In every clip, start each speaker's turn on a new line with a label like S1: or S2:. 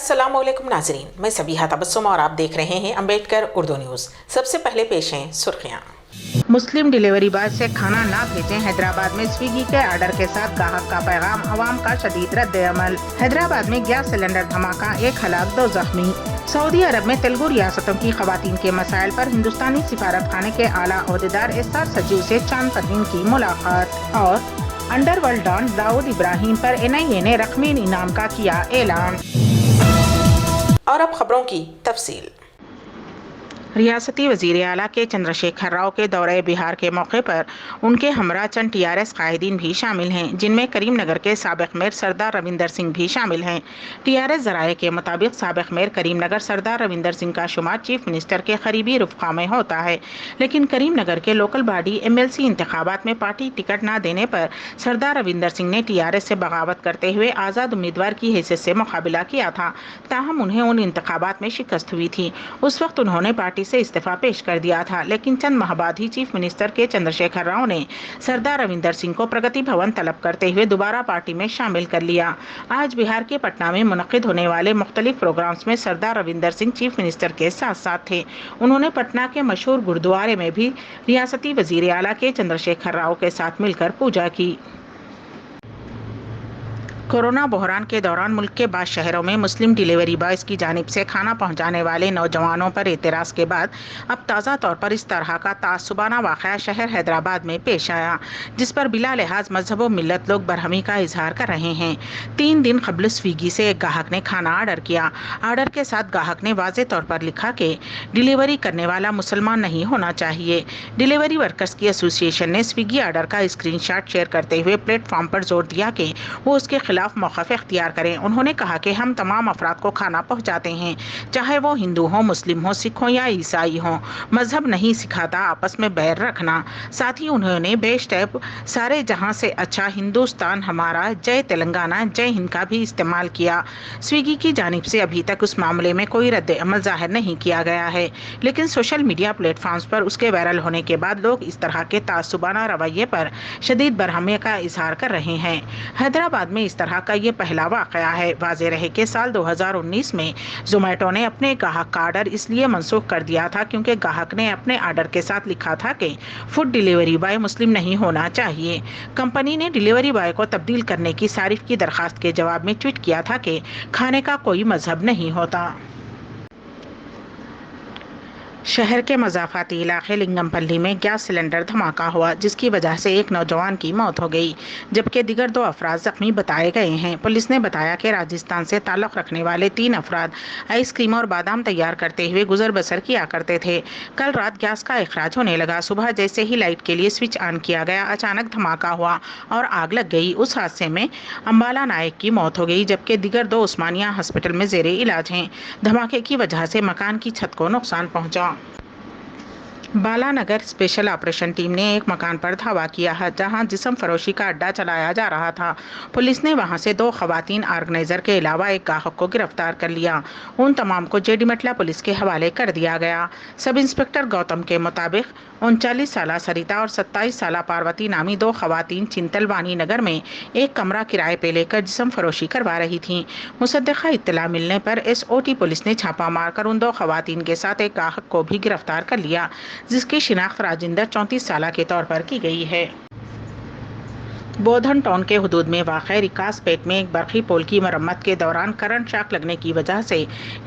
S1: अस्सलाम वालेकुम नाजरीन, मैं सबीहा तबस्सुम और आप देख रहे हैं अम्बेडकर उर्दू न्यूज़। सबसे पहले पेश हैं सुर्खियाँ।
S2: मुस्लिम डिलीवरी बॉय से खाना ना भेजें, हैदराबाद में स्विगी के ऑर्डर के साथ ग्राहक का पैगाम, अवाम का शदीद रद्द अमल। हैदराबाद में गैस सिलेंडर धमाका, 1 हलाक 2 जख्मी। सऊदी अरब में तेलुगु रियासतों की खवातीन के मसाइल पर हिंदुस्तानी सिफारत खाने के आला ओहदेदार एस्सार सजीव से चांद परवीन की मुलाकात। और अंडरवर्ल्ड डॉन दाऊद इब्राहिम पर NIA ने रकमी इनाम का किया ऐलान।
S1: और अब खबरों की तफसील।
S2: रियासती वज़ीर आला के चंद्रशेखर राव के दौरे बिहार के मौके पर उनके हमरा चंद TRS कायदीन भी शामिल हैं, जिनमें करीमनगर के साबिक मेयर सरदार रविंदर सिंह भी शामिल हैं। TRS ज़राए के मुताबिक साबिक मेयर करीमनगर सरदार रविंदर सिंह का शुमार चीफ मिनिस्टर के करीबी रुफ़क़ा में होता है, लेकिन करीमनगर के लोकल बॉडी MLC इंतखाबात में पार्टी टिकट न देने पर सरदार रविंदर सिंह ने TRS से बगावत करते हुए आज़ाद उम्मीदवार की हैसियत से मुकाबला किया था। ताहम उन्हें उन इंतखाबात में शिकस्त हुई थी। उस वक्त उन्होंने पार्टी से इस्तीफा पेश कर दिया था, लेकिन चंद माह बाद ही चीफ मिनिस्टर के चंद्रशेखर राव ने सरदार रविंदर सिंह को प्रगति भवन तलब करते हुए दोबारा पार्टी में शामिल कर लिया। आज बिहार के पटना में मुनक्किद होने वाले मुख्तलिफ प्रोग्राम्स में सरदार रविंदर सिंह चीफ मिनिस्टर के साथ साथ थे। उन्होंने पटना के मशहूर गुरुद्वारे में भी रियासती वज़ीर आला के चंद्रशेखर राव के साथ मिलकर पूजा की। कोरोना बहरान के दौरान मुल्क के बाद शहरों में मुस्लिम डिलीवरी बॉयज़ की जानिब से खाना पहुंचाने वाले नौजवानों पर एतराज़ के बाद अब ताज़ा तौर पर इस तरह का तासुबाना वाक़या शहर हैदराबाद में पेश आया, जिस पर बिला लिहाज मजहब व मिल्लत लोग बरहमी का इजहार कर रहे हैं। 3 दिन कबल स्विगी से एक ग्राहक ने खाना ऑर्डर किया। ऑर्डर के साथ ग्राहक ने वाज़े तौर पर लिखा कि डिलीवरी करने वाला मुसलमान नहीं होना चाहिए। डिलीवरी वर्कर्स की एसोसिएशन ने स्विगी ऑर्डर का स्क्रीनशॉट शेयर करते हुए प्लेटफॉर्म पर जोर दिया कि वो उसके खिलाफ मौक़िफ़ इख्तियार करें। उन्होंने कहा कि हम तमाम अफराद को खाना पहुंचाते हैं, चाहे वो हिंदू हो, मुस्लिम हो, सिख हो या ईसाई हो। मजहब नहीं सिखाता आपस में बैर रखना। साथ ही उन्होंने बेशतब सारे जहां से अच्छा हिंदुस्तान हमारा, जय तेलंगाना, जय हिंद का भी इस्तेमाल किया। स्विगी की जानिब से अभी तक उस मामले में कोई रद्द अमल जाहिर नहीं किया गया है, लेकिन सोशल मीडिया प्लेटफॉर्म्स पर उसके वायरल होने के बाद लोग इस तरह के तासुबाना रवैये पर शदीद बरहमी का इजहार कर रहे हैं। हैदराबाद में इस तरह का ये पहला वाक़या है। वाज़ेह रहे कि साल 2019 में ज़ोमैटो ने अपने ग्राहक का ऑर्डर इसलिए मनसूख कर दिया था क्योंकि ग्राहक ने अपने ऑर्डर के साथ लिखा था कि फूड डिलीवरी बॉय मुस्लिम नहीं होना चाहिए। कंपनी ने डिलीवरी बॉय को तब्दील करने की सारिफ की दरखास्त के जवाब में ट्वीट किया था कि खाने का कोई मजहब नहीं होता। शहर के मज़ाफ़ाती इलाके लिंगमपल्ली में गैस सिलेंडर धमाका हुआ, जिसकी वजह से एक नौजवान की मौत हो गई, जबकि दिगर 2 अफराद जख्मी बताए गए हैं। पुलिस ने बताया कि राजस्थान से ताल्लुक़ रखने वाले 3 अफराद आइसक्रीम और बादाम तैयार करते हुए गुजर बसर किया करते थे। कल रात गैस का अखराज होने लगा। सुबह जैसे ही लाइट के लिए स्विच ऑन किया गया, अचानक धमाका हुआ और आग लग गई। उस हादसे में अम्बाला नायक की मौत हो गई, जबकि दिगर 2 उस्मानिया हॉस्पिटल में ज़ेरे इलाज हैं। धमाके की वजह से मकान की छत को नुकसान पहुँचा। बालानगर स्पेशल ऑपरेशन टीम ने एक मकान पर धावा किया है, जहां जिस्म फरोशी का अड्डा चलाया जा रहा था। पुलिस ने वहां से 2 खवातीन ऑर्गेनाइजर के अलावा एक ग्राहक को गिरफ्तार कर लिया। उन तमाम को JD मटला पुलिस के हवाले कर दिया गया। सब इंस्पेक्टर गौतम के मुताबिक 39 साला सरिता और 27 साला पार्वती नामी 2 खवातीन चिंतलवानी नगर में एक कमरा किराए पे लेकर जिस्म फरोशी करवा रही थीं। मुसद्दक़ा इत्तला मिलने पर SOT पुलिस ने छापा मारकर उन 2 खवातीन के साथ एक ग्राहक को भी गिरफ्तार कर लिया, जिसकी शिनाख्त राजिंदर 34 साल के तौर पर की गई है। बोधन टाउन के हुदूद में वाक़ रिकास पेट में एक बरक़ी पोल की मरम्मत के दौरान करंट शॉक लगने की वजह से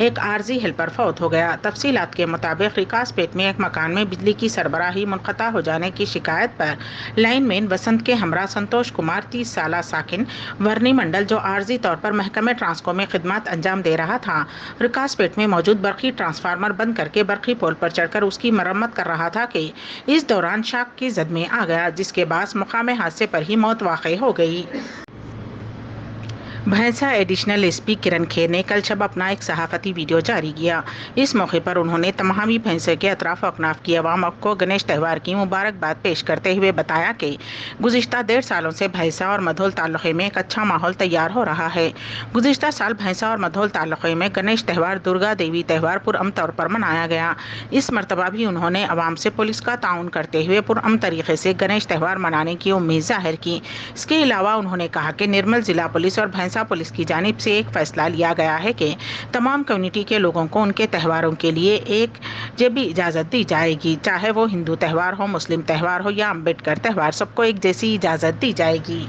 S2: एक आर्जी हेल्पर फौत हो गया। तफसीलात के मुताबिक रिकास पेट में एक मकान में बिजली की सरबराही मुनक़ता हो जाने की शिकायत पर लाइनमैन वसंत के हमरा संतोष कुमार 30 साला साकिन वर्नी मंडल, जो आर्जी तौर पर महकमे ट्रांसको में खिदमत अंजाम दे रहा था, रिकास पेट में मौजूद बरक़ी ट्रांसफार्मर बंद करके बरक़ी पोल पर चढ़कर उसकी मरम्मत कर रहा था कि इस दौरान शॉक की जद में आ गया, जिसके बाद मुकाम हादसे पर ही मौत वाक़ई हो गई। भैंसा एडिशनल SP किरण खेर ने कल शब अपना एक सहाफ़ती वीडियो जारी किया। इस मौके पर उन्होंने तमामी भैंसे के अतराफ़ अकनाफ की अवाम को गणेश त्यौहार की मुबारकबाद पेश करते हुए बताया कि गुज़िश्ता 1.5 सालों से भैंसा और मधोल तालुक़े में एक अच्छा माहौल तैयार हो रहा है। गुज़िश्ता साल भैंसा और मधोल तालुक़े में गणेश त्यौहार, दुर्गा देवी त्यौहार पुरअमन तौर पर मनाया गया। इस मरतबा भी उन्होंने अवाम से पुलिस का ताउन करते हुए पुरअमन तरीके से गणेश त्यौहार मनाने की उम्मीद ज़ाहिर की। इसके अलावा उन्होंने कहा कि निर्मल ज़िला पुलिस और भैंसा मेहसा पुलिस की जानिब से एक फैसला लिया गया है कि तमाम कम्युनिटी के लोगों को उनके त्योहारों के लिए एक जबी इजाज़त दी जाएगी, चाहे वो हिंदू त्यौहार हो, मुस्लिम त्यौहार हो या अम्बेडकर त्यौहार, सबको एक जैसी इजाज़त दी जाएगी।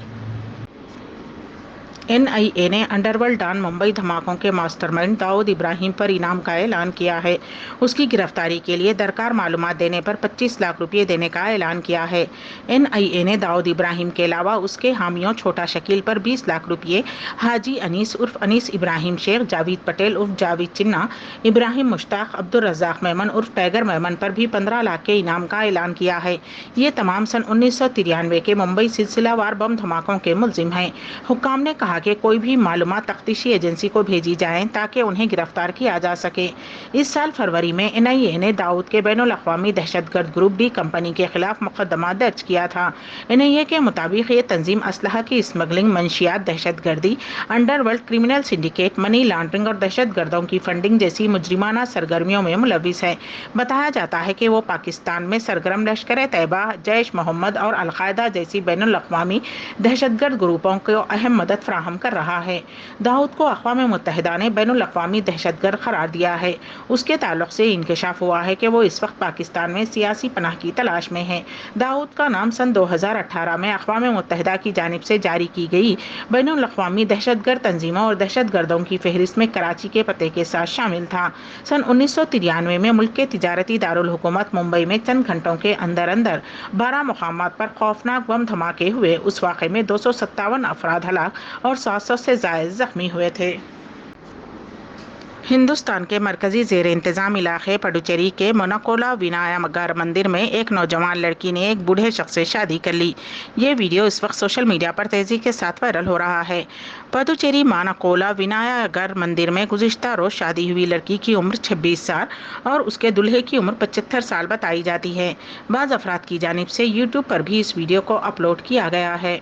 S2: NIA ने अंडरवर्ल्ड डॉन मुंबई धमाकों के मास्टरमाइंड दाऊद इब्राहिम पर इनाम का ऐलान किया है। उसकी गिरफ्तारी के लिए दरकार मालूमात देने पर 25 लाख रुपये देने का ऐलान किया है। NIA ने दाऊद इब्राहिम के अलावा उसके हामियों छोटा शकील पर 20 लाख रुपये, हाजी अनीस उर्फ अनीस इब्राहिम शेख, जावेद पटेल उर्फ जावेद चिन्ना, इब्राहिम मुश्ताक, अब्दुल रज़ाक मेमन उर्फ टाइगर मेमन पर भी 15 लाख के इनाम का ऐलान किया है। ये तमाम सन 1993 के मुंबई सिलसिलावार बम धमाकों के मुलजिम हैं। हुक्काम ने कहा कि कोई भी मालूमात तफ्तीशी एजेंसी को भेजी जाएं ताकि उन्हें गिरफ्तार किया जा सके। इस साल फरवरी में NIA ने दाऊद के बैनुल अक़वामी दहशतगर्द ग्रुप डी कंपनी के खिलाफ मुकदमा दर्ज किया था। NIA के मुताबिक ये तंजीम असलहा की स्मगलिंग, मंशियात, दहशतगर्दी, underworld criminal syndicate, money laundering और दहशतगर्दों की फंडिंग जैसी मुजरिमाना सरगर्मियों में मुलविस है। बताया जाता है कि वो पाकिस्तान में सरगर्म लश्कर तैयबा, जैश मोहम्मद और अलकायदा जैसी बैनुल अक़वामी दहशतगर्द ग्रुपों को अहम मदद फराहम कर रहा है। दाऊद को अक़वाम मुत्तहिदा ने बैनुल अक़वामी दहशतगर्द करार दिया है। उसके ताल्लुक से इंकशाफ हुआ है कि वो इस वक्त पाकिस्तान में सियासी पनाह की तलाश में है। दाऊद का नाम सन 2018 में अक़वाम मुत्तहिदा की जानिब से जारी की गई बैनुल अक़वामी दहशतगर्द तंजीमों और दहशतगर्दों की फहरिस्त में कराची के पते के साथ शामिल था। सन 1993 में मुल्क के तिजारती दारुल हुकूमत मुंबई में चंद घंटों के अंदर अंदर 12 मुकामात पर खौफनाक बम धमाके हुए। उस वाक़े में 257 अफराद हलाक और 700 से ज़ायद जख्मी हुए थे। हिंदुस्तान के मरकजी ज़ेर इंतज़ाम इलाके पडुचेरी के मोनाकोला विनायगर मंदिर में एक नौजवान लड़की ने एक बूढ़े शख्स से शादी कर ली। ये वीडियो इस वक्त सोशल मीडिया पर तेज़ी के साथ वायरल हो रहा है। पडुचेरी मोनाकोला विनायगर मंदिर में गुज़िश्ता रोज़ शादी हुई लड़की की उम्र 26 साल और उसके दूल्हे की उम्र 75 साल बताई जाती है। बाज़ अफराद की जानिब से यूट्यूब पर भी इस वीडियो को अपलोड किया गया है।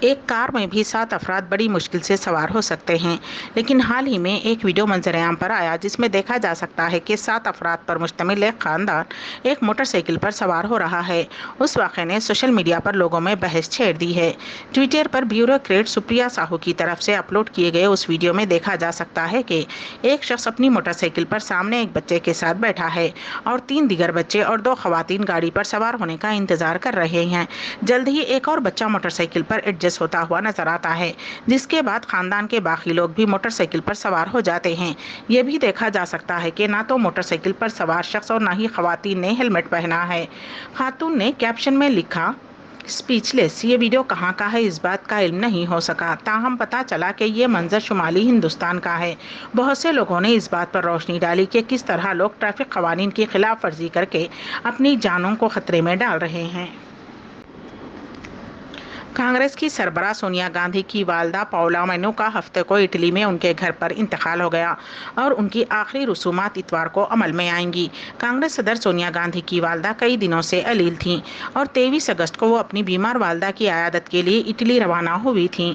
S2: एक कार में भी 7 अफराद बड़ी मुश्किल से सवार हो सकते हैं, लेकिन हाल ही में एक वीडियो मंजर-ए-आम पर आया जिसमें देखा जा सकता है कि 7 अफराद पर मुश्तमिल एक खानदान एक मोटरसाइकिल पर सवार हो रहा है। उस वाक़े ने सोशल मीडिया पर लोगों में बहस छेड़ दी है। ट्विटर पर ब्यूरोक्रेट सुप्रिया साहू की तरफ से अपलोड किए गए उस वीडियो में देखा जा सकता है कि एक शख्स अपनी मोटरसाइकिल पर सामने एक बच्चे के साथ बैठा है और 3 दीगर बच्चे और 2 खवातीन गाड़ी पर सवार होने का इंतजार कर रहे हैं। जल्द ही एक और बच्चा मोटरसाइकिल पर एडजस्ट होता हुआ नजर आता है, जिसके बाद खानदान के बाकी लोग भी मोटरसाइकिल पर सवार हो जाते हैं। यह भी देखा जा सकता है कि ना तो मोटरसाइकिल पर सवार शख्स और ना ही खवातीन ने हेलमेट पहना है। खातून ने कैप्शन में लिखा, स्पीचलेस, ये वीडियो कहाँ का है इस बात का इल्म नहीं हो सका, ताहम पता चला कि ये मंजर शुमाली हिंदुस्तान का है। बहुत से लोगों ने इस बात पर रोशनी डाली कि किस तरह लोग ट्रैफिक कवानीन की खिलाफ वर्जी करके अपनी जानों को खतरे में डाल रहे हैं। कांग्रेस की सरबराह सोनिया गांधी की वालदा पाओला मेनू का हफ्ते को इटली में उनके घर पर इंतकाल हो गया और उनकी आखिरी रसूमात इतवार को अमल में आएंगी। कांग्रेस सदर सोनिया गांधी की वालदा कई दिनों से अलील थीं और 23 अगस्त को वो अपनी बीमार वालदा की आयादत के लिए इटली रवाना हुई थीं।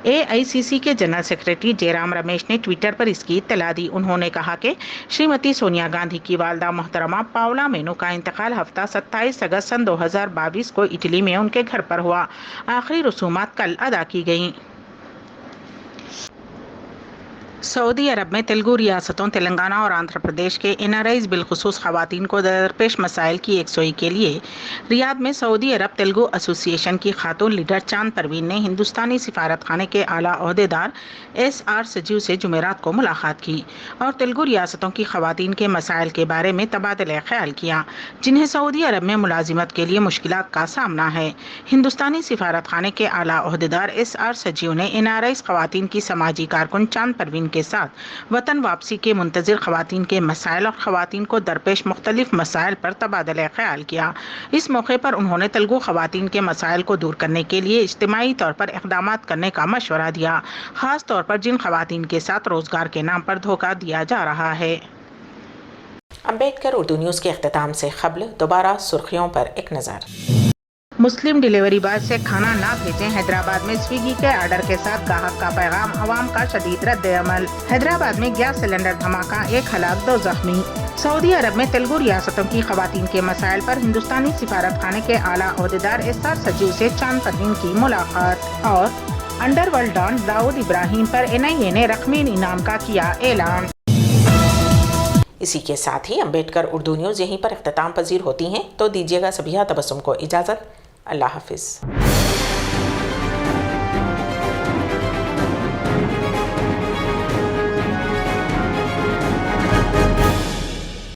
S2: AICC के जनरल सेक्रेटरी जयराम रमेश ने ट्विटर पर इसकी इत्तला दी। उन्होंने कहा कि श्रीमती सोनिया गांधी की वालदा मोहतरमा पाओला मेनू का इंतकाल हफ्ता 27 अगस्त सन 2022 को इटली में उनके घर पर हुआ। आखिरी रसूमात कल अदा की गईं। सऊदी अरब में तेलुगु रियासतों तेलंगाना और आंध्र प्रदेश के NRIs बिलखुसूस खवातीन को दरपेश मसाइल की यकसोई के लिए रियाद में सऊदी अरब तेलुगु एसोसिएशन की खातून लीडर चांद परवीन ने हिंदुस्तानी सिफारत खाने के आला ओहदेदार SR सजीव से जुमेरात को मुलाकात की और तेलुगु रियासतों की खवातीन के मसाइल के बारे में तबादला ख्याल किया, जिन्हें सऊदी अरब में मुलाजिमत के लिए मुश्किलात का सामना है। हिंदुस्तानी सिफारत खाने के आला ओहदेदार SR सजीव ने NRIs खवातीन की समाजी कारकुन चांद परवीन के साथ वतन वापसी के मुंतजिर खवातीन के मसाइल और खवातीन को दरपेश मुख्तलिफ मसाइल पर तबादला ख्याल किया। इस मौके पर उन्होंने तेलुगु खवातीन के मसाइल को दूर करने के लिए इज्तिमाई तौर पर इक़दामात करने का मशवरा दिया, खास तौर पर जिन खवातीन के साथ रोजगार के नाम पर धोखा दिया जा रहा है।
S1: अम्बेडकर उर्दू न्यूज़ के इख्तिताम से क़ब्ल दोबारा सुर्खियों पर एक नज़र।
S2: मुस्लिम डिलीवरी बॉय से खाना ना भेजें, हैदराबाद में स्विगी के ऑर्डर के साथ ग्राहक का पैगाम, अवाम का शदीद रद्द अमल। हैदराबाद में गैस सिलेंडर धमाका, 1 हलाक 2 जख्मी। سعودی عرب میں تیلگو ریاستوں کی خواتین کے مسائل پر ہندوستانی سفارت خانے کے اعلیٰ عہدیدار ایس آر سچیو سے چند پروین کی ملاقات، اور انڈر ورلڈ ڈان داؤد ابراہیم پر NIA نے رقمی انعام کا کیا اعلان۔
S1: اسی کے ساتھ ہی امبیڈکر اردو نیوز یہیں پر اختتام پذیر ہوتی ہیں، تو دیجیے گا سبیہا تبسم کو اجازت۔ اللہ حافظ۔